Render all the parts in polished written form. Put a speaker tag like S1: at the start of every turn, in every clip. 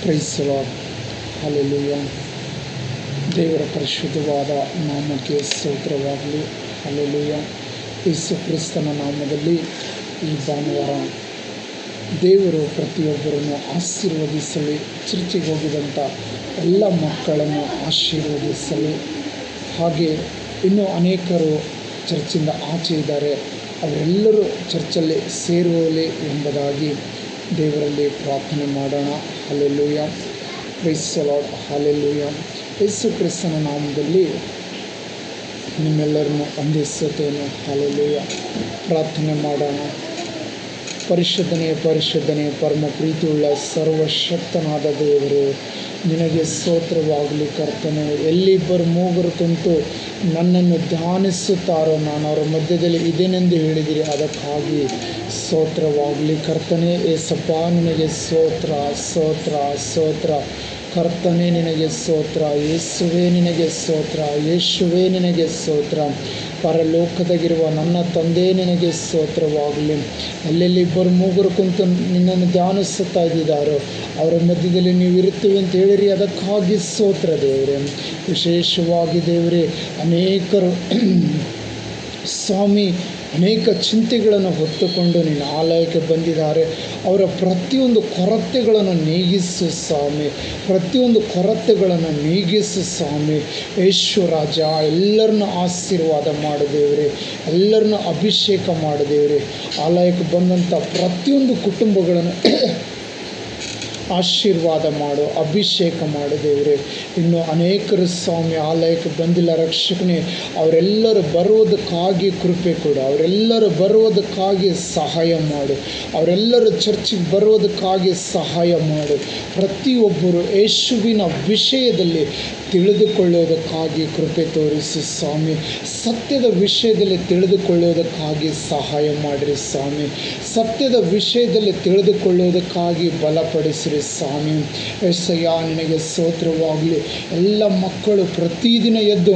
S1: Price the Lord. Hallelujah. ದೇವರ ಪರಿಶುದ್ಧವಾದ ನಾಮಕ್ಕೆ ಸ್ತೋತ್ರವಾಗಲಿ. ಹಲ್ಲೆಲೂಯ. ಯೇಸು ಕ್ರಿಸ್ತನ ನಾಮದಲ್ಲಿ ಈ ಭಾನುವಾರ ದೇವರು ಪ್ರತಿಯೊಬ್ಬರನ್ನು ಆಶೀರ್ವದಿಸಲಿ. ಚರ್ಚಿಗೆ ಹೋಗಿದಂಥ ಎಲ್ಲ ಮಕ್ಕಳನ್ನು ಆಶೀರ್ವದಿಸಲಿ. ಹಾಗೆ ಇನ್ನೂ ಅನೇಕರು ಚರ್ಚಿಂದ ಆಚೆ ಇದ್ದಾರೆ, ಅವರೆಲ್ಲರೂ ಚರ್ಚಲ್ಲಿ ಸೇರುವಲಿ ಎಂಬುದಾಗಿ ದೇವರಲ್ಲಿ ಪ್ರಾರ್ಥನೆ ಮಾಡೋಣ. Hallelujah. Praise the Lord. Hallelujah. Yesu ಕ್ರಿಸ್ತನ ನಾಮದಲ್ಲಿ ನಿಮ್ಮೆಲ್ಲರನ್ನು ವಂದಿಸುತ್ತೇನೆ. ಹಲ್ಲೆಲೂಯ. ಪ್ರಾರ್ಥನೆ ಮಾಡೋಣ. ಪರಿಶುದ್ಧನೇ ಪರಮ ಪ್ರೀತಿಯುಳ್ಳ ಸರ್ವಶಕ್ತನಾದ ದೇವರು, ನಿನಗೆ ಸ್ತೋತ್ರವಾಗಲಿ ಕರ್ತನೆ. ಎಲ್ಲಿಬ್ಬರು ಮೂವರು ಕುಂತು ನನ್ನನ್ನು ಧ್ಯಾನಿಸುತ್ತಾರೋ ನಾನು ಅವರ ಮಧ್ಯದಲ್ಲಿ ಇದೇನೆಂದು ಹೇಳಿದಿರಿ, ಅದಕ್ಕಾಗಿ ಸ್ತೋತ್ರವಾಗಲಿ ಕರ್ತನೆ. ಏಸಪ್ಪ, ನಿನಗೆ ಸ್ತೋತ್ರ ಸ್ತೋತ್ರ ಸ್ತೋತ್ರ. ಕರ್ತನೆ ನಿನಗೆ ಸ್ತೋತ್ರ. ಯೇಸುವೇ ನಿನಗೆ ಸ್ತೋತ್ರ. ಯೇಸುವೇ ನಿನಗೆ ಸ್ತೋತ್ರ. ಪರಲೋಕದಾಗಿರುವ ನನ್ನ ತಂದೆ ನಿನಗೆ ಸ್ತೋತ್ರವಾಗಲಿ. ಎಲ್ಲೆಲ್ಲಿ ಇಬ್ಬರು ಮೂಗರು ಕುಂತು ನಿನ್ನನ್ನು ಧ್ಯಾನಿಸುತ್ತಾ ಇದ್ದಾರೋ ಅವರ ಮಧ್ಯದಲ್ಲಿ ನೀವು ಇರುತ್ತೀವಿ ಅಂತ ಹೇಳಿರಿ, ಅದಕ್ಕಾಗಿ ಸ್ತೋತ್ರ ದೇವರೇ. ವಿಶೇಷವಾಗಿ ದೇವರೇ, ಅನೇಕರು ಸ್ವಾಮಿ ಅನೇಕ ಚಿಂತೆಗಳನ್ನು ಹೊತ್ತುಕೊಂಡು ನಿನ್ನ ಆಲಯಕ್ಕೆ ಬಂದಿದ್ದಾರೆ. ಅವರ ಪ್ರತಿಯೊಂದು ಕೊರತೆಗಳನ್ನು ನೀಗಿಸು ಸ್ವಾಮಿ. ಪ್ರತಿಯೊಂದು ಕೊರತೆಗಳನ್ನು ನೀಗಿಸು ಸ್ವಾಮಿ. ಯೇಸು ರಾಜ, ಎಲ್ಲರನ್ನು ಆಶೀರ್ವಾದ ಮಾಡು ದೇವರೇ. ಎಲ್ಲರನ್ನು ಅಭಿಷೇಕ ಮಾಡು ದೇವರೇ. ಆಲಯಕ್ಕೆ ಬಂದಂಥ ಪ್ರತಿಯೊಂದು ಕುಟುಂಬಗಳನ್ನು ಆಶೀರ್ವಾದ ಮಾಡು, ಅಭಿಷೇಕ ಮಾಡು ದೇವರೇ. ಇನ್ನು ಅನೇಕರು ಸ್ವಾಮಿ ಆಲಯಕ್ಕೆ ಬಂದಿಲ್ಲ ರಕ್ಷಕನೇ, ಅವರೆಲ್ಲರೂ ಬರುವುದಕ್ಕಾಗಿ ಕೃಪೆ ಕೊಡು. ಅವರೆಲ್ಲರೂ ಬರುವುದಕ್ಕಾಗಿ ಸಹಾಯ ಮಾಡು. ಅವರೆಲ್ಲರೂ ಚರ್ಚಿಗೆ ಬರುವುದಕ್ಕಾಗಿ ಸಹಾಯ ಮಾಡು. ಪ್ರತಿಯೊಬ್ಬರು ಯೇಸುವಿನ ವಿಷಯದಲ್ಲಿ ತಿಳಿದುಕೊಳ್ಳುವುದಕ್ಕಾಗಿ ಕೃಪೆ ತೋರಿಸಿ ಸ್ವಾಮಿ. ಸತ್ಯದ ವಿಷಯದಲ್ಲಿ ತಿಳಿದುಕೊಳ್ಳುವುದಕ್ಕಾಗಿ ಸಹಾಯ ಮಾಡಿರಿ ಸ್ವಾಮಿ. ಸತ್ಯದ ವಿಷಯದಲ್ಲಿ ತಿಳಿದುಕೊಳ್ಳುವುದಕ್ಕಾಗಿ ಬಲಪಡಿಸಿರಿ ಸ್ವಾಮಿ. ಯೆಸಯ್ಯ, ನಿನಗೆ ಸ್ತೋತ್ರವಾಗಲಿ. ಎಲ್ಲ ಮಕ್ಕಳು ಪ್ರತಿದಿನ ಎದ್ದು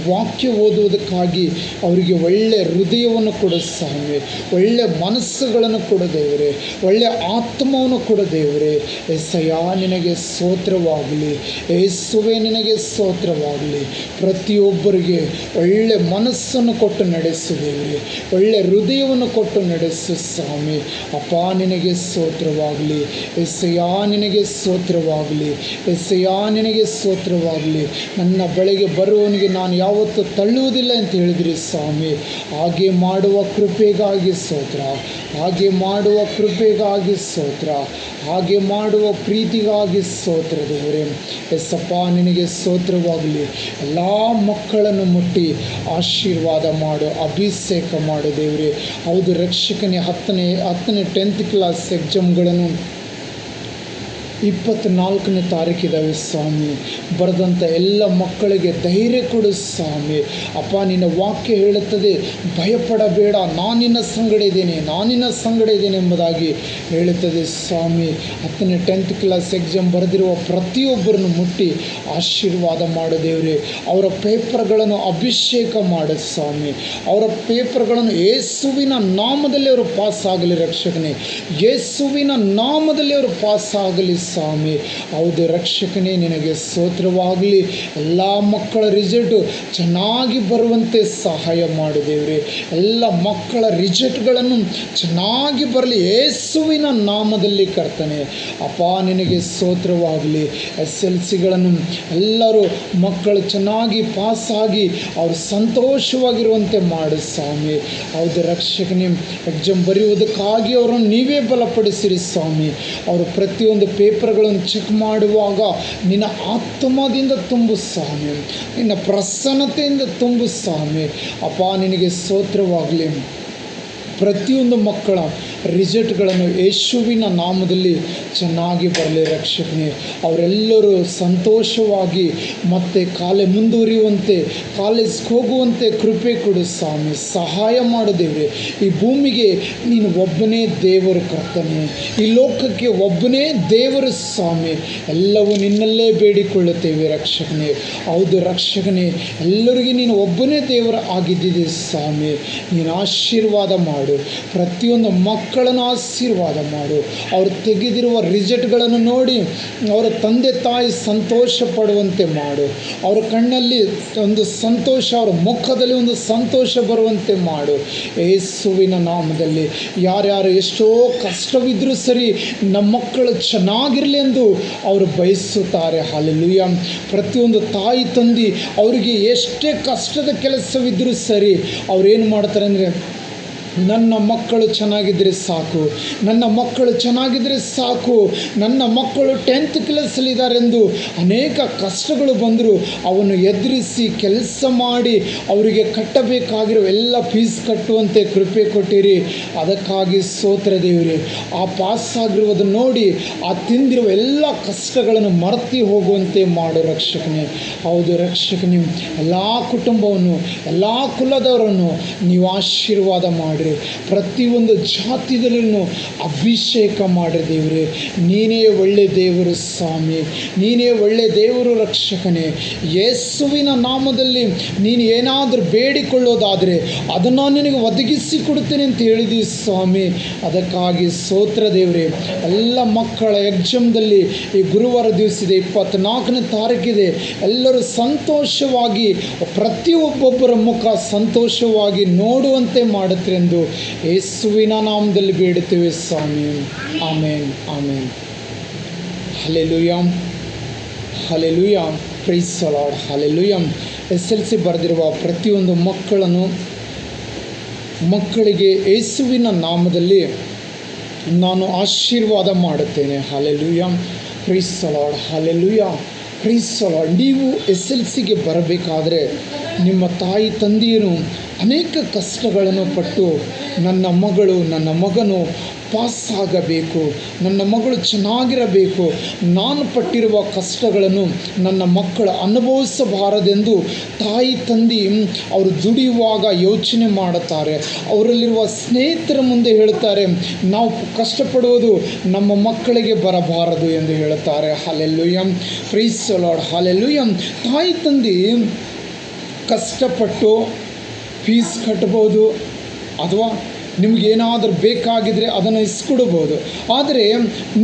S1: ವಾಕ್ಯ ಓದುವುದಕ್ಕಾಗಿ ಅವರಿಗೆ ಒಳ್ಳೆಯ ಹೃದಯವನ್ನು ಕೊಡು ಸ್ವಾಮಿ. ಒಳ್ಳೆಯ ಮನಸ್ಸುಗಳನ್ನು ಕೊಡು ದೇವರೇ. ಒಳ್ಳೆಯ ಆತ್ಮವನ್ನು ಕೊಡು ದೇವರೇ. ಯೆಸಯ್ಯ, ನಿನಗೆ ಸ್ತೋತ್ರವಾಗಲಿ. ಯೇಸುವೇ ನಿನಗೆ ಸ್ತೋತ್ರವಾಗಲಿ. ಪ್ರತಿಯೊಬ್ಬರಿಗೆ ಒಳ್ಳೆಯ ಮನಸ್ಸನ್ನು ಕೊಟ್ಟು ನಡೆಸು ದೇವರೇ. ಒಳ್ಳೆಯ ಹೃದಯವನ್ನು ಕೊಟ್ಟು ನಡೆಸು ಸ್ವಾಮಿ. ಅಪ್ಪ, ನಿನಗೆ ಸ್ತೋತ್ರವಾಗಲಿ. ಯೆಸಯ್ಯ, ನಿನಗೆ ಸ್ತೋತ್ರವಾಗಲಿ. ಯೆಸಯ್ಯ, ನಿನಗೆ ಸ್ತೋತ್ರವಾಗಲಿ. ನನ್ನ ಬಳಿಗೆ ಬರುವವನಿಗೆ ನಾನು ಯಾವತ್ತೂ ತಳ್ಳುವುದಿಲ್ಲ ಅಂತ ಹೇಳಿದ್ರಿ ಸ್ವಾಮಿ. ಹಾಗೆ ಮಾಡುವ ಕೃಪೆಗಾಗಿ ಸ್ತೋತ್ರ. ಹಾಗೆ ಮಾಡುವ ಕೃಪೆಗಾಗಿ ಸ್ತೋತ್ರ. ಹಾಗೆ ಮಾಡುವ ಪ್ರೀತಿಗಾಗಿ ಸ್ತೋತ್ರ ದೇವರೇ. ಎಸ್ಸಪ್ಪ, ನಿನಗೆ ಸ್ತೋತ್ರವಾಗಲಿ. ಎಲ್ಲ ಮಕ್ಕಳನ್ನು ಮುಟ್ಟಿ ಆಶೀರ್ವಾದ ಮಾಡು, ಅಭಿಷೇಕ ಮಾಡು ದೇವರೇ. ಹೌದು ರಕ್ಷಕನೇ, 10ನೇ 10th ಕ್ಲಾಸ್ ಎಕ್ಸಾಮ್ಗಳನ್ನು 24ನೇ ತಾರೀಕಿದ್ದಾವೆ ಸ್ವಾಮಿ. ಬರೆದಂಥ ಎಲ್ಲ ಮಕ್ಕಳಿಗೆ ಧೈರ್ಯ ಕೊಡು ಸ್ವಾಮಿ. ಅಪ್ಪ, ನಿನ್ನ ವಾಕ್ಯ ಹೇಳುತ್ತದೆ, ಭಯಪಡಬೇಡ, ನಾನಿನ್ನ ಸಂಗಡ ಇದ್ದೇನೆ, ನಾನಿನ್ನ ಸಂಗಡ ಇದ್ದೇನೆ ಎಂಬುದಾಗಿ ಹೇಳುತ್ತದೆ ಸ್ವಾಮಿ. 10ನೇ 10th ಕ್ಲಾಸ್ ಎಕ್ಸಾಮ್ ಬರೆದಿರುವ ಪ್ರತಿಯೊಬ್ಬರನ್ನು ಮುಟ್ಟಿ ಆಶೀರ್ವಾದ ಮಾಡು ದೇವರೇ. ಅವರ ಪೇಪರ್ಗಳನ್ನು ಅಭಿಷೇಕ ಮಾಡು ಸ್ವಾಮಿ. ಅವರ ಪೇಪರ್ಗಳನ್ನು ಯೇಸುವಿನ ನಾಮದಲ್ಲಿ ಅವರು ಪಾಸ್ ಆಗಲಿ ರಕ್ಷಕನೇ. ಯೇಸುವಿನ ನಾಮದಲ್ಲಿ ಅವರು ಪಾಸ್ ಆಗಲಿ ಸ್ವಾಮಿ. ಹೌದು ರಕ್ಷಕನೇ, ನಿನಗೆ ಸ್ತೋತ್ರವಾಗಲಿ. ಎಲ್ಲ ಮಕ್ಕಳ ರಿಸಲ್ಟು ಚೆನ್ನಾಗಿ ಬರುವಂತೆ ಸಹಾಯ ಮಾಡು ದೇವರೇ. ಎಲ್ಲ ಮಕ್ಕಳ ರಿಸಲ್ಟ್ಗಳನ್ನು ಚೆನ್ನಾಗಿ ಬರಲಿ ಯೇಸುವಿನ ನಾಮದಲ್ಲಿ ಕರ್ತನೆ. ಅಪ್ಪ, ನಿನಗೆ ಸ್ತೋತ್ರವಾಗಲಿ. SLCಗಳನ್ನು ಎಲ್ಲರೂ ಮಕ್ಕಳು ಚೆನ್ನಾಗಿ ಪಾಸಾಗಿ ಅವರು ಸಂತೋಷವಾಗಿರುವಂತೆ ಮಾಡು ಸ್ವಾಮಿ. ಹೌದು ರಕ್ಷಕನೇ, ಎಕ್ಸಾಮ್ ಬರೆಯುವುದಕ್ಕಾಗಿ ಅವರನ್ನು ನೀವೇ ಬಲಪಡಿಸಿರಿ ಸ್ವಾಮಿ. ಅವರು ಪ್ರತಿಯೊಂದು ಪೇಪರ್ಗಳನ್ನು ಚೆಕ್ ಮಾಡುವಾಗ ನಿನ್ನ ಆತ್ಮದಿಂದ ತುಂಬು ಸ್ವಾಮಿ. ನಿನ್ನ ಪ್ರಸನ್ನತೆಯಿಂದ ತುಂಬು ಸ್ವಾಮಿ. ಅಪ್ಪ, ನಿನಗೆ ಸ್ತೋತ್ರವಾಗಲಿ. ಪ್ರತಿಯೊಂದು ಮಕ್ಕಳ ರಿಸಲ್ಟ್ಗಳನ್ನು ಯೇಸುವಿನ ನಾಮದಲ್ಲಿ ಚೆನ್ನಾಗಿ ಬರಲಿ ರಕ್ಷಕನೇ. ಅವರೆಲ್ಲರೂ ಸಂತೋಷವಾಗಿ ಮತ್ತೆ ಮುಂದುವರಿಯುವಂತೆ, ಕಾಲೇಜ್ಗೆ ಹೋಗುವಂತೆ ಕೃಪೆ ಕೊಡು ಸ್ವಾಮಿ. ಸಹಾಯ ಮಾಡು ದೇವರೇ. ಈ ಭೂಮಿಗೆ ನೀನು ಒಬ್ಬನೇ ದೇವರು ಕರ್ತನೆ. ಈ ಲೋಕಕ್ಕೆ ಒಬ್ಬನೇ ದೇವರು ಸ್ವಾಮಿ. ಎಲ್ಲವೂ ನಿನ್ನಲ್ಲೇ ಬೇಡಿಕೊಳ್ಳುತ್ತೇವೆ ರಕ್ಷಕನೇ. ಹೌದು ರಕ್ಷಕನೇ, ಎಲ್ಲರಿಗೂ ನೀನು ಒಬ್ಬನೇ ದೇವರು ಆಗಿದ್ದಿದೆ ಸ್ವಾಮಿ. ನೀನು ಆಶೀರ್ವಾದ ಮಾಡು. ಪ್ರತಿಯೊಂದು ಮಕ್ಕಳ ಮಕ್ಕಳನ್ನು ಆಶೀರ್ವಾದ ಮಾಡು. ಅವರು ತೆಗೆದಿರುವ ರಿಸಲ್ಟ್ಗಳನ್ನು ನೋಡಿ ಅವರ ತಂದೆ ತಾಯಿ ಸಂತೋಷ ಪಡುವಂತೆ ಮಾಡು. ಅವರ ಕಣ್ಣಲ್ಲಿ ಒಂದು ಸಂತೋಷ, ಅವರ ಮುಖದಲ್ಲಿ ಒಂದು ಸಂತೋಷ ಬರುವಂತೆ ಮಾಡು. ಯೇಸುವಿನ ನಾಮದಲ್ಲಿ ಯಾರ್ಯಾರು ಎಷ್ಟೋ ಕಷ್ಟವಿದ್ದರೂ ಸರಿ ನಮ್ಮ ಮಕ್ಕಳು ಚೆನ್ನಾಗಿರಲಿ ಎಂದು ಅವರು ಬಯಸುತ್ತಾರೆ. ಹಲ್ಲೆಲೂಯಾ. ಪ್ರತಿಯೊಂದು ತಾಯಿ ತಂದೆ ಅವರಿಗೆ ಎಷ್ಟೇ ಕಷ್ಟದ ಕೆಲಸವಿದ್ದರೂ ಸರಿ ಅವ್ರೇನು ಮಾಡ್ತಾರೆ ಅಂದರೆ, ನನ್ನ ಮಕ್ಕಳು ಚೆನ್ನಾಗಿದ್ದರೆ ಸಾಕು, ನನ್ನ ಮಕ್ಕಳು ಚೆನ್ನಾಗಿದ್ದರೆ ಸಾಕು, ನನ್ನ ಮಕ್ಕಳು 10th ಕ್ಲಾಸಲ್ಲಿದ್ದಾರೆಂದು ಅನೇಕ ಕಷ್ಟಗಳು ಬಂದರೂ ಅವನ್ನು ಎದುರಿಸಿ ಕೆಲಸ ಮಾಡಿ ಅವರಿಗೆ ಕಟ್ಟಬೇಕಾಗಿರೋ ಎಲ್ಲ ಫೀಸ್ ಕಟ್ಟುವಂತೆ ಕೃಪೆ ಕೊಟ್ಟಿರಿ. ಅದಕ್ಕಾಗಿ ಸ್ತೋತ್ರ ದೇವರೇ. ಆ ಪಾಸಾಗಿರುವುದನ್ನು ನೋಡಿ ಆ ತಿಂದಿರುವ ಎಲ್ಲ ಕಷ್ಟಗಳನ್ನು ಮರೆತು ಹೋಗುವಂತೆ ಮಾಡು ರಕ್ಷಕನೇ. ಹೌದು ರಕ್ಷಕನೇ, ಎಲ್ಲ ಕುಟುಂಬವನ್ನು, ಎಲ್ಲ ಕುಲದವರನ್ನು ನೀವು ಆಶೀರ್ವಾದ ಮಾಡಿ, ಪ್ರತಿಯೊಂದು ಜಾತಿದಲ್ಲೂ ಅಭಿಷೇಕ ಮಾಡಿ ದೇವರೇ. ನೀನೇ ಒಳ್ಳೆ ದೇವರು ಸ್ವಾಮಿ, ನೀನೇ ಒಳ್ಳೆ ದೇವರು ರಕ್ಷಕನೇ. ಯೇಸುವಿನ ನಾಮದಲ್ಲಿ ನೀನು ಏನಾದರೂ ಬೇಡಿಕೊಳ್ಳೋದಾದರೆ ಅದನ್ನು ನಿನಗೆ ಒದಗಿಸಿ ಕೊಡುತ್ತೇನೆ ಅಂತ ಹೇಳಿದಿ ಸ್ವಾಮಿ. ಅದಕ್ಕಾಗಿ ಸ್ತೋತ್ರ ದೇವರೇ. ಎಲ್ಲ ಮಕ್ಕಳ ಎಕ್ಸಾಮ್ದಲ್ಲಿ ಈ ಗುರುವಾರ ದಿವಸ ಇದೆ, 24ನೇ ತಾರೀಕಿದೆ. ಎಲ್ಲರೂ ಸಂತೋಷವಾಗಿ ಪ್ರತಿಯೊಬ್ಬೊಬ್ಬರ ಮುಖ ಸಂತೋಷವಾಗಿ ನೋಡುವಂತೆ ಮಾಡುತ್ತೆಂದು ಯೇಸುವಿನ ನಾಮದಲ್ಲಿ ಬೇಡುತ್ತೇವೆ ಸ್ವಾಮಿ. Amen, amen. Hallelujah, hallelujah. Praise the Lord. Hallelujah. SLC ಬರೆದಿರುವ ಪ್ರತಿಯೊಂದು ಮಕ್ಕಳಿಗೆ ಯೇಸುವಿನ ನಾಮದಲ್ಲಿ ನಾನು ಆಶೀರ್ವಾದ ಮಾಡುತ್ತೇನೆ. Hallelujah. Praise the Lord. Hallelujah. Praise the Lord. ನೀವು SLCಗೆ ಬರಬೇಕಾದ್ರೆ ನಿಮ್ಮ ತಾಯಿ ತಂದೆಯರು ಅನೇಕ ಕಷ್ಟಗಳನ್ನು ಪಟ್ಟು ನನ್ನ ಮಗಳು, ನನ್ನ ಮಗನು ಪಾಸ್ ಆಗಬೇಕು, ನನ್ನ ಮಗಳು ಚೆನ್ನಾಗಿರಬೇಕು, ನಾನು ಪಟ್ಟಿರುವ ಕಷ್ಟಗಳನ್ನು ನನ್ನ ಮಕ್ಕಳು ಅನುಭವಿಸಬಾರದೆಂದು ತಾಯಿ ತಂದೆ ಅವರು ದುಡಿಯುವಾಗ ಯೋಚನೆ ಮಾಡುತ್ತಾರೆ. ಅವರಲ್ಲಿರುವ ಸ್ನೇಹಿತರ ಮುಂದೆ ಹೇಳುತ್ತಾರೆ, ನಾವು ಕಷ್ಟಪಡುವುದು ನಮ್ಮ ಮಕ್ಕಳಿಗೆ ಬರಬಾರದು ಎಂದು ಹೇಳುತ್ತಾರೆ. Hallelujah. Praise the Lord. Hallelujah. ತಾಯಿ ತಂದೆ ಕಷ್ಟಪಟ್ಟು ಫೀಸ್ ಕಟ್ಬೋದು, ಅಥವಾ ನಿಮಗೇನಾದರೂ ಬೇಕಾಗಿದ್ದರೆ ಅದನ್ನು ಇಸ್ಕೊಡ್ಬೋದು. ಆದರೆ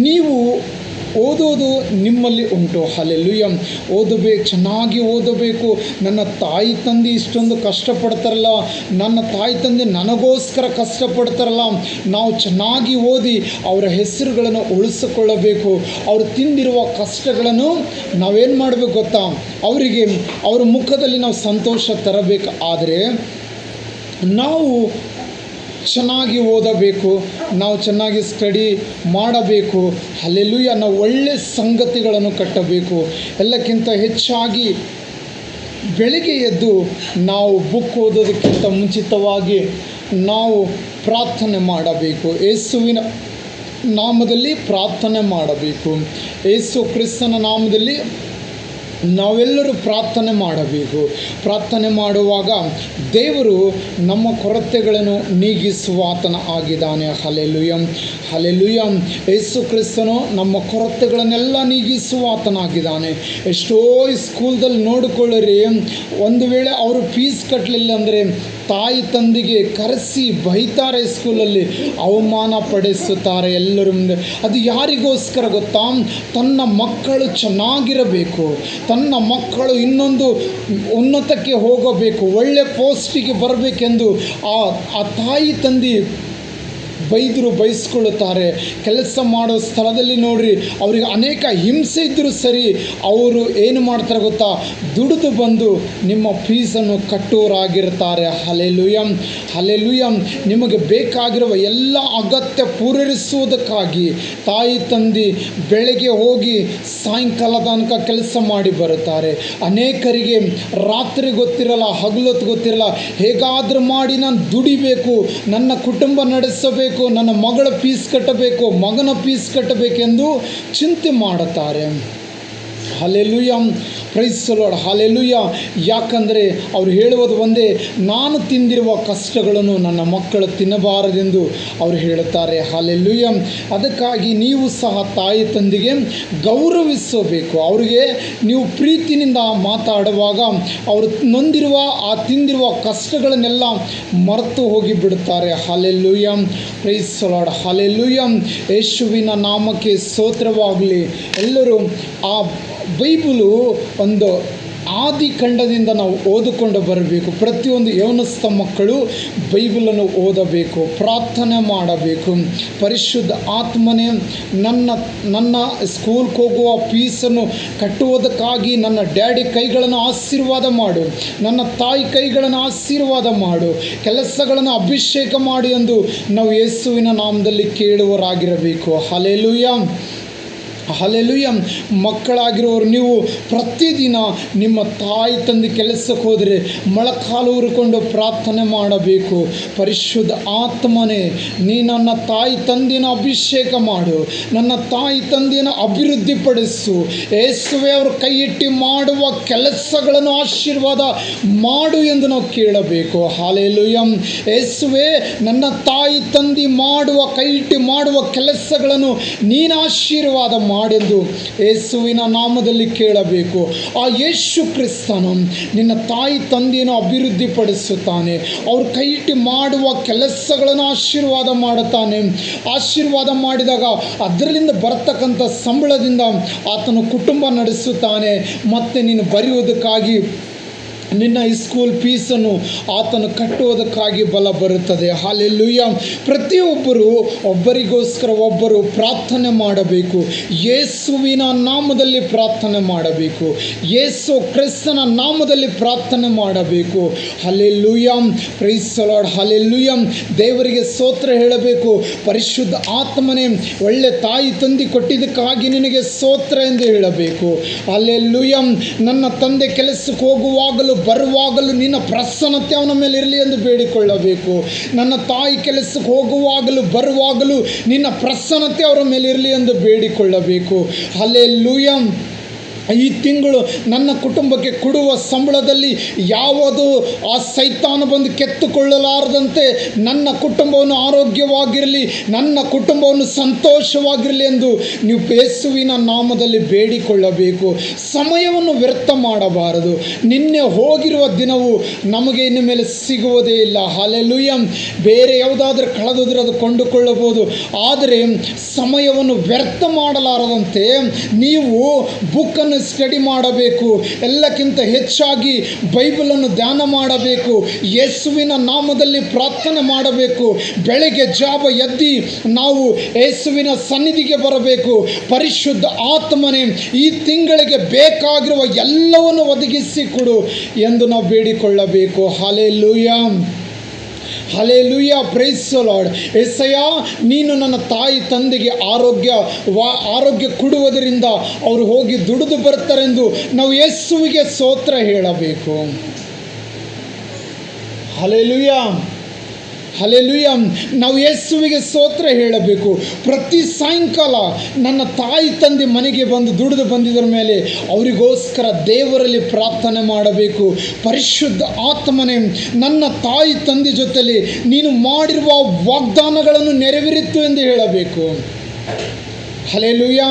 S1: ನೀವು ಓದೋದು ನಿಮ್ಮಲ್ಲಿ ಉಂಟು. ಹಲ್ಲೆಲೂಯಾ. ಚೆನ್ನಾಗಿ ಓದಬೇಕು. ನನ್ನ ತಾಯಿ ತಂದೆ ಇಷ್ಟೊಂದು ಕಷ್ಟಪಡ್ತಾರಲ್ಲ, ನನ್ನ ತಾಯಿ ತಂದೆ ನನಗೋಸ್ಕರ ಕಷ್ಟಪಡ್ತಾರಲ್ಲ, ನಾವು ಚೆನ್ನಾಗಿ ಓದಿ ಅವರ ಹೆಸರುಗಳನ್ನು ಉಳಿಸಿಕೊಳ್ಳಬೇಕು. ಅವರು ತಿಂದಿರುವ ಕಷ್ಟಗಳನ್ನು ನಾವೇನು ಮಾಡಬೇಕು ಗೊತ್ತಾ, ಅವರಿಗೆ ಅವರ ಮುಖದಲ್ಲಿ ನಾವು ಸಂತೋಷ ತರಬೇಕು. ಆದರೆ ನಾವು ಚೆನ್ನಾಗಿ ಓದಬೇಕು, ನಾವು ಚೆನ್ನಾಗಿ ಸ್ಟಡಿ ಮಾಡಬೇಕು. ಹಲ್ಲೆಲೂಯಾ. ನಾವು ಒಳ್ಳೆಯ ಸಂಗತಿಗಳನ್ನು ಕಟ್ಟಬೇಕು. ಎಲ್ಲಕ್ಕಿಂತ ಹೆಚ್ಚಾಗಿ ಬೆಳಿಗ್ಗೆ ಎದ್ದು ನಾವು ಬುಕ್ ಓದೋದಕ್ಕಿಂತ ಮುಂಚಿತವಾಗಿ ನಾವು ಪ್ರಾರ್ಥನೆ ಮಾಡಬೇಕು. ಯೇಸುವಿನ ನಾಮದಲ್ಲಿ ಪ್ರಾರ್ಥನೆ ಮಾಡಬೇಕು. ಯೇಸು ಕ್ರಿಸ್ತನ ನಾಮದಲ್ಲಿ ನಾವೆಲ್ಲರೂ ಪ್ರಾರ್ಥನೆ ಮಾಡಬೇಕು. ಪ್ರಾರ್ಥನೆ ಮಾಡುವಾಗ ದೇವರು ನಮ್ಮ ಕೊರತೆಗಳನ್ನು ನೀಗಿಸುವಾತನ ಆಗಿದ್ದಾನೆ. ಹಲ್ಲೆಲೂಯಾ. ಹಲ್ಲೆಲೂಯಾ. ಯೇಸು ಕ್ರಿಸ್ತನು ನಮ್ಮ ಕೊರತೆಗಳನ್ನೆಲ್ಲ ನೀಗಿಸುವಾತನಾಗಿದ್ದಾನೆ. ಎಷ್ಟೋ ಸ್ಕೂಲ್ದಲ್ಲಿ ನೋಡಿಕೊಳ್ಳಿರಿ, ಒಂದು ವೇಳೆ ಅವರು ಫೀಸ್ ಕಟ್ಟಲಿಲ್ಲ ಅಂದರೆ ತಾಯಿ ತಂದೆಗೆ ಕರೆಸಿ ಬೈತಾರೆ, ಸ್ಕೂಲಲ್ಲಿ ಅವಮಾನ ಪಡಿಸುತ್ತಾರೆ ಎಲ್ಲರ ಮುಂದೆ. ಅದು ಯಾರಿಗೋಸ್ಕರ ಗೊತ್ತಾ? ತನ್ನ ಮಕ್ಕಳು ಚೆನ್ನಾಗಿರಬೇಕು, ತನ್ನ ಮಕ್ಕಳು ಇನ್ನೊಂದು ಉನ್ನತಕ್ಕೆ ಹೋಗಬೇಕು, ಒಳ್ಳೆ ಪೋಸ್ಟಿಗೆ ಬರಬೇಕೆಂದು ಆ ತಾಯಿ ತಂದೆ ಬಯಸ್ಕೊಳ್ಳುತ್ತಾರೆ. ಕೆಲಸ ಮಾಡೋ ಸ್ಥಳದಲ್ಲಿ ನೋಡ್ರಿ, ಅವರಿಗೆ ಅನೇಕ ಹಿಂಸೆ ಇದ್ದರೂ ಸರಿ ಅವರು ಏನು ಮಾಡ್ತಾರೆ ಗೊತ್ತಾ, ದುಡಿದು ಬಂದು ನಿಮ್ಮ ಫೀಸನ್ನು ಕಟ್ಟೋರಾಗಿರ್ತಾರೆ. ಹಲ್ಲೆಲೂಯಾ. ಹಲ್ಲೆಲೂಯಾ. ನಿಮಗೆ ಬೇಕಾಗಿರುವ ಎಲ್ಲ ಅಗತ್ಯ ಪೂರೈಸುವುದಕ್ಕಾಗಿ ತಾಯಿ ತಂದೆ ಬೆಳಗ್ಗೆ ಹೋಗಿ ಸಾಯಂಕಾಲ ತನಕ ಕೆಲಸ ಮಾಡಿ ಬರುತ್ತಾರೆ. ಅನೇಕರಿಗೆ ರಾತ್ರಿ ಗೊತ್ತಿರಲ್ಲ, ಹಗಲೊತ್ತು ಗೊತ್ತಿರಲ್ಲ, ಹೇಗಾದರೂ ಮಾಡಿ ನಾನು ದುಡಿಬೇಕು, ನನ್ನ ಕುಟುಂಬ ನಡೆಸಬೇಕು, ನನ್ನ ಮಗಳ ಫೀಸ್ ಕಟ್ಟಬೇಕು, ಮಗನ ಫೀಸ್ ಕಟ್ಟಬೇಕೆಂದು ಚಿಂತೆ ಮಾಡುತ್ತಾರೆ. Hallelujah. Praise the Lord, hallelujah. ಯಾಕಂದರೆ ಅವರು ಹೇಳುವುದು ಒಂದೇ, ನಾನು ತಿಂದಿರುವ ಕಷ್ಟಗಳನ್ನು ನನ್ನ ಮಕ್ಕಳು ತಿನ್ನಬಾರದೆಂದು ಅವರು ಹೇಳುತ್ತಾರೆ. ಹಲ್ಲೆಲೂಯಾ. ಅದಕ್ಕಾಗಿ ನೀವು ಸಹ ತಾಯಿ ತಂದೆಗೆ ಗೌರವಿಸಬೇಕು. ಅವರಿಗೆ ನೀವು ಪ್ರೀತಿನಿಂದ ಮಾತಾಡುವಾಗ ಅವರು ನೊಂದಿರುವ ತಿಂದಿರುವ ಕಷ್ಟಗಳನ್ನೆಲ್ಲ ಮರೆತು ಹೋಗಿಬಿಡುತ್ತಾರೆ. Hallelujah. Praise the Lord, hallelujah. ಯೇಸುವಿನ ನಾಮಕ್ಕೆ ಸ್ತೋತ್ರವಾಗಲಿ. ಎಲ್ಲರೂ ಆ ಬೈಬಲು ಒಂದು ಆದಿಕಾಂಡದಿಂದ ನಾವು ಓದಿಕೊಂಡು ಬರಬೇಕು. ಪ್ರತಿಯೊಂದು ಯೌವನಸ್ಥ ಮಕ್ಕಳು ಬೈಬಲನ್ನು ಓದಬೇಕು, ಪ್ರಾರ್ಥನೆ ಮಾಡಬೇಕು. ಪರಿಶುದ್ಧ ಆತ್ಮನೇ, ನನ್ನ ಸ್ಕೂಲ್ಗೆ ಹೋಗುವ ಫೀಸನ್ನು ಕಟ್ಟುವುದಕ್ಕಾಗಿ ನನ್ನ ಡ್ಯಾಡಿ ಕೈಗಳನ್ನು ಆಶೀರ್ವಾದ ಮಾಡು, ನನ್ನ ತಾಯಿ ಕೈಗಳನ್ನು ಆಶೀರ್ವಾದ ಮಾಡು, ಕೆಲಸಗಳನ್ನು ಅಭಿಷೇಕ ಮಾಡಿ ಎಂದು ನಾವು ಯೇಸುವಿನ ನಾಮದಲ್ಲಿ ಕೇಳುವರಾಗಿರಬೇಕು. Hallelujah, hallelujah. ಮಕ್ಕಳಾಗಿರೋರು ನೀವು ಪ್ರತಿದಿನ ನಿಮ್ಮ ತಾಯಿ ತಂದೆ ಕೆಲಸಕ್ಕೆ ಹೋದರೆ ಮೊಳಕಾಲು ಊರಿಕೊಂಡು ಪ್ರಾರ್ಥನೆ ಮಾಡಬೇಕು. ಪರಿಶುದ್ಧ ಆತ್ಮನೇ, ನೀ ನನ್ನ ತಾಯಿ ತಂದೆಯನ್ನು ಅಭಿಷೇಕ ಮಾಡು, ನನ್ನ ತಾಯಿ ತಂದೆಯನ್ನು ಅಭಿವೃದ್ಧಿಪಡಿಸು. ಯೇಸುವೆ, ಅವರು ಕೈ ಇಟ್ಟು ಮಾಡುವ ಕೆಲಸಗಳನ್ನು ಆಶೀರ್ವಾದ ಮಾಡು ಎಂದು ನಾವು ಕೇಳಬೇಕು. ಹಲ್ಲೆಲೂಯಾ. ಯೇಸುವೆ, ನನ್ನ ತಾಯಿ ತಂದೆ ಕೈ ಇಟ್ಟು ಮಾಡುವ ಕೆಲಸಗಳನ್ನು ನೀನು ಆಶೀರ್ವಾದ ಮಾಡೆಂದು ಯೇಸುವಿನ ನಾಮದಲ್ಲಿ ಕೇಳಬೇಕು. ಆ ಯೇಸು ಕ್ರಿಸ್ತನು ನಿನ್ನ ತಾಯಿ ತಂದೆಯನ್ನು ಅಭಿವೃದ್ಧಿಪಡಿಸುತ್ತಾನೆ. ಅವರು ಕೈ ಇಟ್ಟು ಮಾಡುವ ಕೆಲಸಗಳನ್ನು ಆಶೀರ್ವಾದ ಮಾಡುತ್ತಾನೆ. ಆಶೀರ್ವಾದ ಮಾಡಿದಾಗ ಅದರಿಂದ ಬರ್ತಕ್ಕಂಥ ಸಂಬಳದಿಂದ ಆತನು ಕುಟುಂಬ ನಡೆಸುತ್ತಾನೆ. ಮತ್ತು ನೀನು ಬರೆಯುವುದಕ್ಕಾಗಿ ನಿನ್ನ ಸ್ಕೂಲ್ ಫೀಸನ್ನು ಆತನು ಕಟ್ಟುವುದಕ್ಕಾಗಿ ಬಲ ಬರುತ್ತದೆ. ಹಲ್ಲೆಲೂಯಾ. ಪ್ರತಿಯೊಬ್ಬರು ಒಬ್ಬರಿಗೋಸ್ಕರ ಒಬ್ಬರು ಪ್ರಾರ್ಥನೆ ಮಾಡಬೇಕು. ಯೇಸುವಿನ ನಾಮದಲ್ಲಿ ಪ್ರಾರ್ಥನೆ ಮಾಡಬೇಕು. ಯೇಸು ಕ್ರಿಸ್ತನ ನಾಮದಲ್ಲಿ ಪ್ರಾರ್ಥನೆ ಮಾಡಬೇಕು. Hallelujah. Praise the Lord, hallelujah. ದೇವರಿಗೆ ಸ್ತೋತ್ರ ಹೇಳಬೇಕು. ಪರಿಶುದ್ಧ ಆತ್ಮನೇ, ಒಳ್ಳೆ ತಾಯಿ ತಂದೆ ಕೊಟ್ಟಿದ್ದಕ್ಕಾಗಿ ನಿನಗೆ ಸ್ತೋತ್ರ ಎಂದು ಹೇಳಬೇಕು. ಹಲ್ಲೆಲೂಯಾ. ನನ್ನ ತಂದೆ ಕೆಲಸಕ್ಕೆ ಹೋಗುವಾಗಲೂ ಬರುವಾಗಲೂ ನಿನ್ನ ಪ್ರಸನ್ನತೆ ಅವನ ಮೇಲೆ ಇರಲಿ ಎಂದು ಬೇಡಿಕೊಳ್ಳಬೇಕು. ನನ್ನ ತಾಯಿ ಕೆಲಸಕ್ಕೆ ಹೋಗುವಾಗಲೂ ಬರುವಾಗಲೂ ನಿನ್ನ ಪ್ರಸನ್ನತೆ ಅವರ ಮೇಲೆ ಇರಲಿ ಎಂದು ಬೇಡಿಕೊಳ್ಳಬೇಕು. ಹಲ್ಲೆಲೂಯಾ. ಈ ತಿಂಗಳು ನನ್ನ ಕುಟುಂಬಕ್ಕೆ ಕೊಡುವ ಸಂಬಳದಲ್ಲಿ ಯಾವುದು ಆ ಸೈತಾನ ಬಂದು ಕೆತ್ತುಕೊಳ್ಳಲಾರದಂತೆ ನನ್ನ ಕುಟುಂಬವನ್ನು ಆರೋಗ್ಯವಾಗಿರಲಿ, ನನ್ನ ಕುಟುಂಬವನ್ನು ಸಂತೋಷವಾಗಿರಲಿ ಎಂದು ನೀವು ಯೇಸುವಿನ ನಾಮದಲ್ಲಿ ಬೇಡಿಕೊಳ್ಳಬೇಕು. ಸಮಯವನ್ನು ವ್ಯರ್ಥ ಮಾಡಬಾರದು. ನಿನ್ನೆ ಹೋಗಿರುವ ದಿನವು ನಮಗೆ ಇನ್ನು ಮೇಲೆ ಸಿಗುವುದೇ ಇಲ್ಲ. ಹಲ್ಲೆಲೂಯಾ. ಬೇರೆ ಯಾವುದಾದ್ರೂ ಕಳೆದೋದ್ರೆ ಅದು ಕೊಂಡುಕೊಳ್ಳಬಹುದು, ಆದರೆ ಸಮಯವನ್ನು ವ್ಯರ್ಥ ಮಾಡಲಾರದಂತೆ ನೀವು ಬುಕ್ಕನ್ನು ಸ್ಟಡಿ ಮಾಡಬೇಕು. ಎಲ್ಲಕ್ಕಿಂತ ಹೆಚ್ಚಾಗಿ ಬೈಬಲನ್ನು ಧ್ಯಾನ ಮಾಡಬೇಕು. ಯೇಸುವಿನ ನಾಮದಲ್ಲಿ ಪ್ರಾರ್ಥನೆ ಮಾಡಬೇಕು. ಬೆಳಗ್ಗೆ ಜಾವ ಎದ್ದು ನಾವು ಯೇಸುವಿನ ಸನ್ನಿಧಿಗೆ ಬರಬೇಕು. ಪರಿಶುದ್ಧ ಆತ್ಮನೇ, ಈ ತಿಂಗಳಿಗೆ ಬೇಕಾಗಿರುವ ಎಲ್ಲವನ್ನು ಒದಗಿಸಿಕೊಡು ಎಂದು ನಾವು ಬೇಡಿಕೊಳ್ಳಬೇಕು. Hallelujah, hallelujah. Praise the Lord. ಯೆಸಯ್ಯ, ನೀನು ನನ್ನ ತಾಯಿ ತಂದೆಗೆ ಆರೋಗ್ಯ ಕೊಡುವುದರಿಂದ ಅವರು ಹೋಗಿ ದುಡಿದು ಬರ್ತಾರೆಂದು ನಾವು ಯೇಸುವಿಗೆ ಸ್ತೋತ್ರ ಹೇಳಬೇಕು. Hallelujah, hallelujah. ನಾವು ಯೇಸುವಿಗೆ ಸ್ತೋತ್ರ ಹೇಳಬೇಕು. ಪ್ರತಿ ಸಾಯಂಕಾಲ ನನ್ನ ತಾಯಿ ತಂದೆ ಮನೆಗೆ ಬಂದು ದುಡಿದು ಬಂದಿದ್ದರ ಮೇಲೆ ಅವರಿಗೋಸ್ಕರ ದೇವರಲ್ಲಿ ಪ್ರಾರ್ಥನೆ ಮಾಡಬೇಕು. ಪರಿಶುದ್ಧ ಆತ್ಮನೇ, ನನ್ನ ತಾಯಿ ತಂದೆ ಜೊತೆಲಿ ನೀನು ಮಾಡಿರುವ ವಾಗ್ದಾನಗಳನ್ನು ನೆರವೇರಿತು ಎಂದು ಹೇಳಬೇಕು. ಹಲ್ಲೆಲೂಯಾ.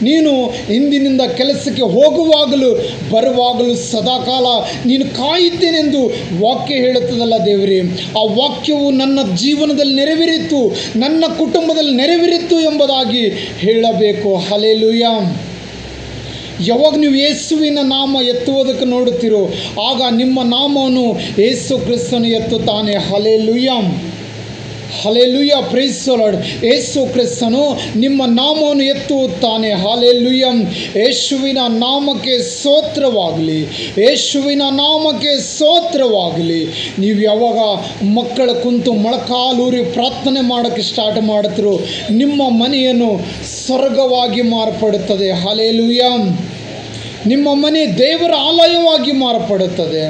S1: ನೀನು ಇಂದಿನಿಂದ ಕೆಲಸಕ್ಕೆ ಹೋಗುವಾಗಲೂ ಬರುವಾಗಲೂ ಸದಾಕಾಲ ನೀನು ಕಾಯುತ್ತೇನೆಂದು ವಾಕ್ಯ ಹೇಳುತ್ತದಲ್ಲ ದೇವರೇ, ಆ ವಾಕ್ಯವು ನನ್ನ ಜೀವನದಲ್ಲಿ ನೆರವೇರಿತು, ನನ್ನ ಕುಟುಂಬದಲ್ಲಿ ನೆರವೇರಿತು ಎಂಬುದಾಗಿ ಹೇಳಬೇಕು. ಹಲ್ಲೆಲೂಯಾ. ಯಾವಾಗ ನೀವು ಯೇಸುವಿನ ನಾಮ ಎತ್ತುವುದಕ್ಕೆ ನೋಡುತ್ತೀರೋ ಆಗ ನಿಮ್ಮ ನಾಮವನ್ನು ಯೇಸು ಕ್ರಿಸ್ತನು ಎತ್ತುತ್ತಾನೆ. Hallelujah, hallelujah. Praise the Lord. Yesu ಕ್ರಿಸ್ತನು ನಿಮ್ಮ ನಾಮವನ್ನು ಎತ್ತುತ್ತಾನೆ. ಹಲ್ಲೆಲೂಯಾ. ಯೇಸುವಿನ ನಾಮಕ್ಕೆ ಸ್ತೋತ್ರವಾಗಲಿ, ಯೇಸುವಿನ ನಾಮಕ್ಕೆ ಸ್ತೋತ್ರವಾಗಲಿ. ನೀವು ಯಾವಾಗ ಮಕ್ಕಳ ಕುಂತು ಮೊಳಕಾಲೂರಿ ಪ್ರಾರ್ಥನೆ ಮಾಡೋಕ್ಕೆ ಸ್ಟಾರ್ಟ್ ಮಾಡ್ತಿರೋ ನಿಮ್ಮ ಮನೆಯನ್ನು ಸ್ವರ್ಗವಾಗಿ ಮಾರ್ಪಡುತ್ತದೆ. ಹಲ್ಲೆಲೂಯಾ. ನಿಮ್ಮ ಮನೆ ದೇವರ ಆಲಯವಾಗಿ ಮಾರ್ಪಡುತ್ತದೆ.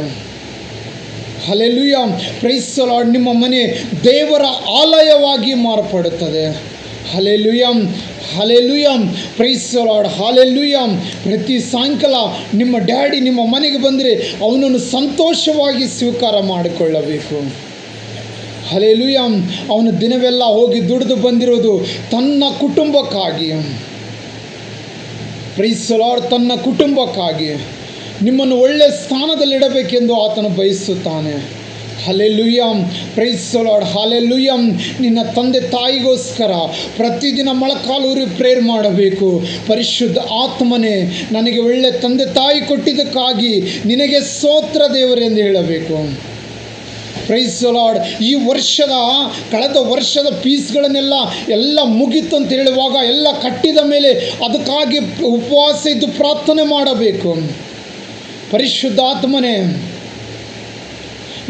S1: ಹಲ್ಲೆಲೂಯಾ. Praise the Lord. ನಿಮ್ಮ ಮನೆ ದೇವರ ಆಲಯವಾಗಿ ಮಾರ್ಪಡುತ್ತದೆ. Hallelujah, hallelujah, praise the Lord, hallelujah. ಪ್ರತಿ ಸಾಯಂಕಾಲ ನಿಮ್ಮ ಡ್ಯಾಡಿ ನಿಮ್ಮ ಮನೆಗೆ ಬಂದರೆ ಅವನನ್ನು ಸಂತೋಷವಾಗಿ ಸ್ವೀಕಾರ ಮಾಡಿಕೊಳ್ಳಬೇಕು. ಹಲ್ಲೆಲೂಯಾ. ಅವನು ದಿನವೆಲ್ಲ ಹೋಗಿ ದುಡಿದು ಬಂದಿರೋದು ತನ್ನ ಕುಟುಂಬಕ್ಕಾಗಿ, ಪ್ರೈಸ್ ದಿ ಲಾರ್ಡ್, ತನ್ನ ಕುಟುಂಬಕ್ಕಾಗಿ ನಿಮ್ಮನ್ನು ಒಳ್ಳೆಯ ಸ್ಥಾನದಲ್ಲಿಡಬೇಕೆಂದು ಆತನು ಬಯಸುತ್ತಾನೆ. Hallelujah, praise the Lord, hallelujah. ನಿನ್ನ ತಂದೆ ತಾಯಿಗೋಸ್ಕರ ಪ್ರತಿದಿನ ಮೊಳಕಾಲೂರಿ ಪ್ರೇಯರ್ ಮಾಡಬೇಕು. ಪರಿಶುದ್ಧ ಆತ್ಮನೇ, ನನಗೆ ಒಳ್ಳೆ ತಂದೆ ತಾಯಿ ಕೊಟ್ಟಿದ್ದಕ್ಕಾಗಿ ನಿನಗೆ ಸ್ತೋತ್ರ ದೇವರೇ ಎಂದು ಹೇಳಬೇಕು. Praise the Lord. ಈ ಕಳೆದ ವರ್ಷದ ಫೀಸ್ಗಳನ್ನೆಲ್ಲ ಮುಗೀತು ಅಂತ ಹೇಳುವಾಗ ಎಲ್ಲ ಕಟ್ಟಿದ ಮೇಲೆ ಅದಕ್ಕಾಗಿ ಉಪವಾಸ ಇದ್ದು ಪ್ರಾರ್ಥನೆ ಮಾಡಬೇಕು. ಪರಿಶುದ್ಧಾತ್ಮನೇ,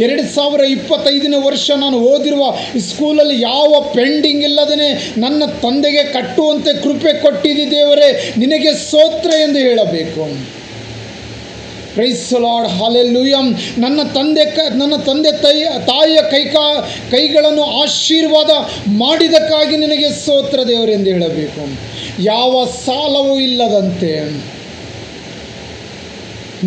S1: 2025ನೇ ವರ್ಷ ನಾನು ಓದಿರುವ ಸ್ಕೂಲಲ್ಲಿ ಯಾವ ಪೆಂಡಿಂಗ್ ಇಲ್ಲದೇ ನನ್ನ ತಂದೆಗೆ ಕಟ್ಟುವಂತೆ ಕೃಪೆ ಕೊಟ್ಟಿದ್ದಿ ದೇವರೇ, ನಿನಗೆ ಸ್ತೋತ್ರ ಎಂದು ಹೇಳಬೇಕು. Praise the Lord, hallelujah. ನನ್ನ ತಂದೆ ತಾಯಿಯ ಕೈಗಳನ್ನು ಆಶೀರ್ವಾದ ಮಾಡಿದಕ್ಕಾಗಿ ನಿನಗೆ ಸ್ತೋತ್ರ ದೇವರೆಂದು ಹೇಳಬೇಕು. ಯಾವ ಸಾಲವೂ ಇಲ್ಲದಂತೆ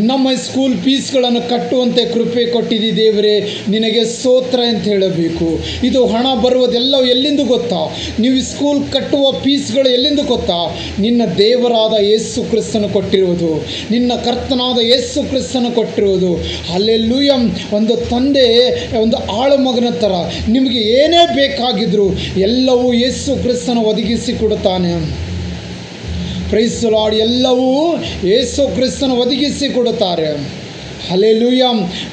S1: ನಮ್ಮ ಸ್ಕೂಲ್ ಫೀಸ್ಗಳನ್ನು ಕಟ್ಟುವಂತೆ ಕೃಪೆ ಕೊಟ್ಟಿದ್ದಿ ದೇವರೇ, ನಿನಗೆ ಸ್ತೋತ್ರ ಅಂತ ಹೇಳಬೇಕು. ಇದು ಹಣ ಬರುವುದೆಲ್ಲ ಎಲ್ಲಿಂದ ಗೊತ್ತಾ? ನೀವು ಸ್ಕೂಲ್ ಕಟ್ಟುವ ಫೀಸ್ಗಳು ಎಲ್ಲಿಂದ ಗೊತ್ತಾ? ನಿನ್ನ ದೇವರಾದ ಯೇಸು ಕ್ರಿಸ್ತನು ಕೊಟ್ಟಿರುವುದು, ನಿನ್ನ ಕರ್ತನಾದ ಯೇಸು ಕ್ರಿಸ್ತನು ಕೊಟ್ಟಿರುವುದು. ಹಲ್ಲೆಲೂಯಾ. ಒಂದು ತಂದೆ ಒಂದು ಆಳು ಮಗನ ಥರ ನಿಮಗೆ ಏನೇ ಬೇಕಾಗಿದ್ದರೂ ಎಲ್ಲವೂ ಯೇಸು ಕ್ರಿಸ್ತನು ಒದಗಿಸಿ ಕೊಡುತ್ತಾನೆ. Praise the Lord. ಎಲ್ಲವೂ ಯೇಸು ಕ್ರಿಸ್ತನು ಒದಗಿಸಿ ಕೊಡುತ್ತಾರೆ. ಹಲ್ಲೆಲೂಯಾ.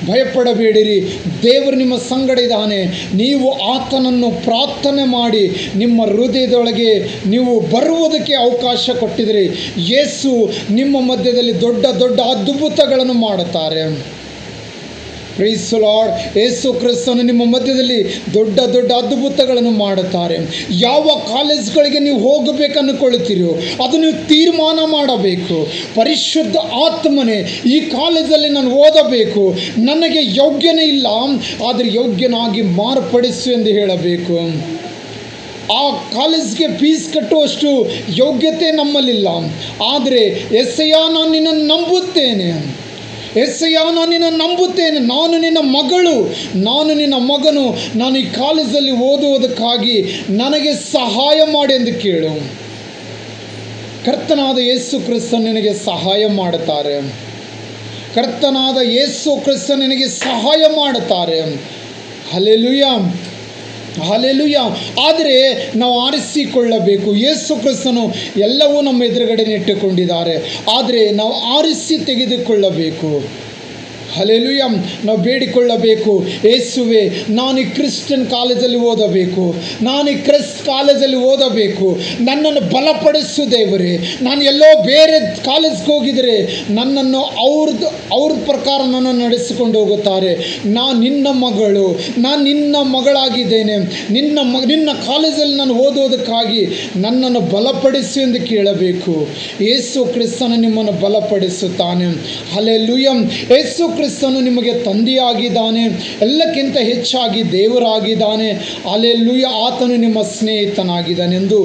S1: ಭಯಪಡಬೇಡಿರಿ, ದೇವರು ನಿಮ್ಮ ಸಂಗಡ ಇದ್ದಾನೆ. ನೀವು ಆತನನ್ನು ಪ್ರಾರ್ಥನೆ ಮಾಡಿ ನಿಮ್ಮ ಹೃದಯದೊಳಗೆ ನೀವು ಬರುವುದಕ್ಕೆ ಅವಕಾಶ ಕೊಟ್ಟಿದ್ದೀರಿ. ಯೇಸು ನಿಮ್ಮ ಮಧ್ಯದಲ್ಲಿ ದೊಡ್ಡ ದೊಡ್ಡ ಅದ್ಭುತಗಳನ್ನು ಮಾಡುತ್ತಾರೆ. Price the Lord. ಯೇಸು ಕ್ರಿಸ್ತನು ನಿಮ್ಮ ಮಧ್ಯದಲ್ಲಿ ದೊಡ್ಡ ದೊಡ್ಡ ಅದ್ಭುತಗಳನ್ನು ಮಾಡುತ್ತಾರೆ. ಯಾವ ಕಾಲೇಜ್ಗಳಿಗೆ ನೀವು ಹೋಗಬೇಕನ್ನುಕೊಳ್ಳುತ್ತೀರೋ ಅದು ನೀವು ತೀರ್ಮಾನ ಮಾಡಬೇಕು. ಪರಿಶುದ್ಧ ಆತ್ಮನೇ, ಈ ಕಾಲೇಜಲ್ಲಿ ನಾನು ಓದಬೇಕು, ನನಗೆ ಯೋಗ್ಯನೇ ಇಲ್ಲ, ಆದರೆ ಯೋಗ್ಯನಾಗಿ ಮಾರ್ಪಡಿಸು ಎಂದು ಹೇಳಬೇಕು. ಆ ಕಾಲೇಜ್ಗೆ ಫೀಸ್ ಕಟ್ಟುವಷ್ಟು ಯೋಗ್ಯತೆ ನಮ್ಮಲ್ಲಿಲ್ಲ, ಆದರೆ ಯೆಸಯ್ಯ, ನಾನು ನಿನ್ನನ್ನು ನಂಬುತ್ತೇನೆ. ಯೆಸಯ್ಯ, ನಾನು ನಿನ್ನನ್ನು ನಂಬುತ್ತೇನೆ. ನಾನು ನಿನ್ನ ಮಗಳು, ನಾನು ನಿನ್ನ ಮಗನು. ನಾನು ಈ ಕಾಲೇಜಲ್ಲಿ ಓದುವುದಕ್ಕಾಗಿ ನನಗೆ ಸಹಾಯ ಮಾಡಿ ಎಂದು ಕೇಳು. ಕರ್ತನಾದ ಯೇಸು ಕ್ರಿಸ್ತನು ನಿನಗೆ ಸಹಾಯ ಮಾಡುತ್ತಾರೆ. ಕರ್ತನಾದ ಯೇಸು ಕ್ರಿಸ್ತನು ನಿನಗೆ ಸಹಾಯ ಮಾಡುತ್ತಾರೆ. Hallelujah, hallelujah. ಆದರೆ ನಾವು ಆರಿಸಿಕೊಳ್ಳಬೇಕು. ಯೇಸು ಕ್ರಿಸ್ತನು ಎಲ್ಲವೂ ನಮ್ಮ ಎದುರುಗಡೆ ನೆಟ್ಟುಕೊಂಡಿದ್ದಾರೆ, ಆದರೆ ನಾವು ಆರಿಸಿ ತೆಗೆದುಕೊಳ್ಳಬೇಕು. ಹಲ್ಲೆಲೂಯಾ. ನಾವು ಬೇಡಿಕೊಳ್ಳಬೇಕು, ಯೇಸುವೆ, ನಾನು ಈ ಕ್ರಿಶ್ಚಿಯನ್ ಕಾಲೇಜಲ್ಲಿ ಓದಬೇಕು, ನಾನು ಈ ಕ್ರಿಸ್ಟ್ ಕಾಲೇಜಲ್ಲಿ ಓದಬೇಕು, ನನ್ನನ್ನು ಬಲಪಡಿಸು ದೇವರೇ. ನಾನು ಎಲ್ಲೋ ಬೇರೆ ಕಾಲೇಜ್ಗೆ ಹೋಗಿದರೆ ನನ್ನನ್ನು ಅವ್ರ ಪ್ರಕಾರ ನನ್ನನ್ನು ನಡೆಸಿಕೊಂಡು ಹೋಗುತ್ತಾರೆ. ನಾನು ನಿನ್ನ ಮಗಳು, ನಾನು ನಿನ್ನ ಮಗಳಾಗಿದ್ದೇನೆ. ನಿನ್ನ ಕಾಲೇಜಲ್ಲಿ ನಾನು ಓದೋದಕ್ಕಾಗಿ ನನ್ನನ್ನು ಬಲಪಡಿಸು ಎಂದು ಕೇಳಬೇಕು. ಯೇಸು ಕ್ರಿಸ್ತನು ನಿಮ್ಮನ್ನು ಬಲಪಡಿಸುತ್ತಾನೆ. ಹಲ್ಲೆಲೂಯಾ. ಯೇಸು ಕ್ರಿಸ್ತನು ನಿಮಗೆ ತಂದೆಯಾಗಿದ್ದಾನೆ, ಎಲ್ಲಕ್ಕಿಂತ ಹೆಚ್ಚಾಗಿ ದೇವರಾಗಿದ್ದಾನೆ. ಹಲ್ಲೆಲೂಯಾ. ಆತನು ನಿಮ್ಮ ಸ್ನೇಹಿತನಾಗಿದ್ದಾನೆ ಎಂದು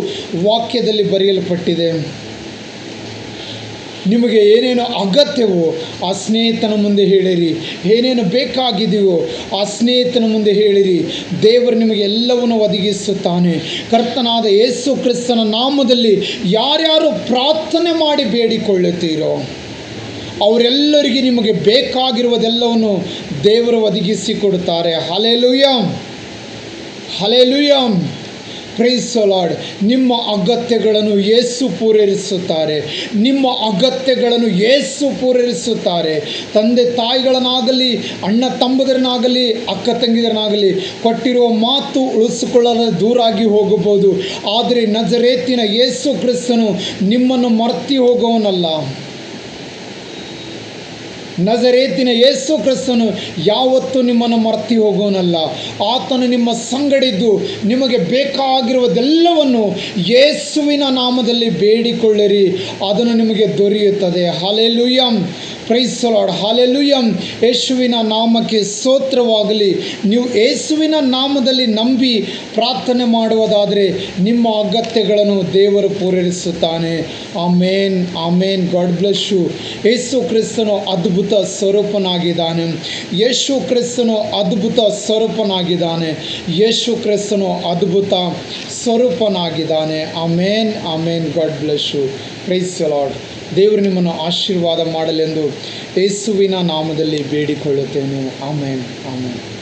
S1: ವಾಕ್ಯದಲ್ಲಿ ಬರೆಯಲ್ಪಟ್ಟಿದೆ. ನಿಮಗೆ ಏನೇನು ಅಗತ್ಯವೋ ಆ ಸ್ನೇಹಿತನ ಮುಂದೆ ಹೇಳಿರಿ, ಏನೇನು ಬೇಕಾಗಿದೆಯೋ ಆ ಸ್ನೇಹಿತನ ಮುಂದೆ ಹೇಳಿರಿ. ದೇವರು ನಿಮಗೆ ಎಲ್ಲವನ್ನು ಒದಗಿಸುತ್ತಾನೆ. ಕರ್ತನಾದ ಯೇಸು ಕ್ರಿಸ್ತನ ನಾಮದಲ್ಲಿ ಯಾರ್ಯಾರು ಪ್ರಾರ್ಥನೆ ಮಾಡಿ ಬೇಡಿಕೊಳ್ಳುತ್ತೀರೋ ಅವರೆಲ್ಲರಿಗೆ ನಿಮಗೆ ಬೇಕಾಗಿರುವುದೆಲ್ಲವನ್ನು ದೇವರು ಒದಗಿಸಿ ಕೊಡುತ್ತಾರೆ. Hallelujah, hallelujah. Praise the Lord. ನಿಮ್ಮ ಅಗತ್ಯಗಳನ್ನು ಯೇಸು ಪೂರೈಸುತ್ತಾರೆ. ನಿಮ್ಮ ಅಗತ್ಯಗಳನ್ನು ಯೇಸು ಪೂರೈಸುತ್ತಾರೆ. ತಂದೆ ತಾಯಿಗಳನ್ನಾಗಲಿ, ಅಣ್ಣ ತಮ್ಮದರನ್ನಾಗಲಿ, ಅಕ್ಕ ತಂಗಿದರನ್ನಾಗಲಿ ಕೊಟ್ಟಿರುವ ಮಾತು ಉಳಿಸಿಕೊಳ್ಳಲು ದೂರಾಗಿ ಹೋಗಬಹುದು, ಆದರೆ ನಜರೇತಿನ ಯೇಸು ಕ್ರಿಸ್ತನು ನಿಮ್ಮನ್ನು ಮರ್ತಿ ಹೋಗುವವನಲ್ಲ. ನಜರೇತಿನ ಯೇಸು ಕ್ರಿಸ್ತನು ಯಾವತ್ತೂ ನಿಮ್ಮನ್ನು ಮರ್ತಿ ಹೋಗೋನಲ್ಲ. ಆತನು ನಿಮ್ಮ ಸಂಗಡಿದ್ದು ನಿಮಗೆ ಬೇಕಾಗಿರುವುದೆಲ್ಲವನ್ನು ಯೇಸುವಿನ ನಾಮದಲ್ಲಿ ಬೇಡಿಕೊಳ್ಳಿರಿ, ಅದನ್ನು ನಿಮಗೆ ದೊರೆಯುತ್ತದೆ. Hallelujah. Price the lord, hallelujah. ಯೇಸುವಿನ ನಾಮಕ್ಕೆ ಸ್ತೋತ್ರವಾಗಲಿ. ನೀವು ಯೇಸುವಿನ ನಾಮದಲ್ಲಿ ನಂಬಿ ಪ್ರಾರ್ಥನೆ ಮಾಡುವುದಾದರೆ ನಿಮ್ಮ ಅಗತ್ಯಗಳನ್ನು ದೇವರು ಪೂರೈಸುತ್ತಾನೆ. Amen, amen. God bless you. Yesu ಕ್ರಿಸ್ತನು ಅದ್ಭುತ ಸ್ವರೂಪನಾಗಿದ್ದಾನೆ. ಯೇಸು ಕ್ರಿಸ್ತನು ಅದ್ಭುತ ಸ್ವರೂಪನಾಗಿದ್ದಾನೆ. ಯೇಸು ಕ್ರಿಸ್ತನು ಅದ್ಭುತ ಸ್ವರೂಪನಾಗಿದ್ದಾನೆ. Amen, amen. God bless you. Praise the Lord. ದೇವರು ನಿಮ್ಮನ್ನು ಆಶೀರ್ವಾದ ಮಾಡಲೆಂದು ಯೇಸುವಿನ ನಾಮದಲ್ಲಿ ಬೇಡಿಕೊಳ್ಳುತ್ತೇನೆ. ಆಮೇನ್, ಆಮೇನ್.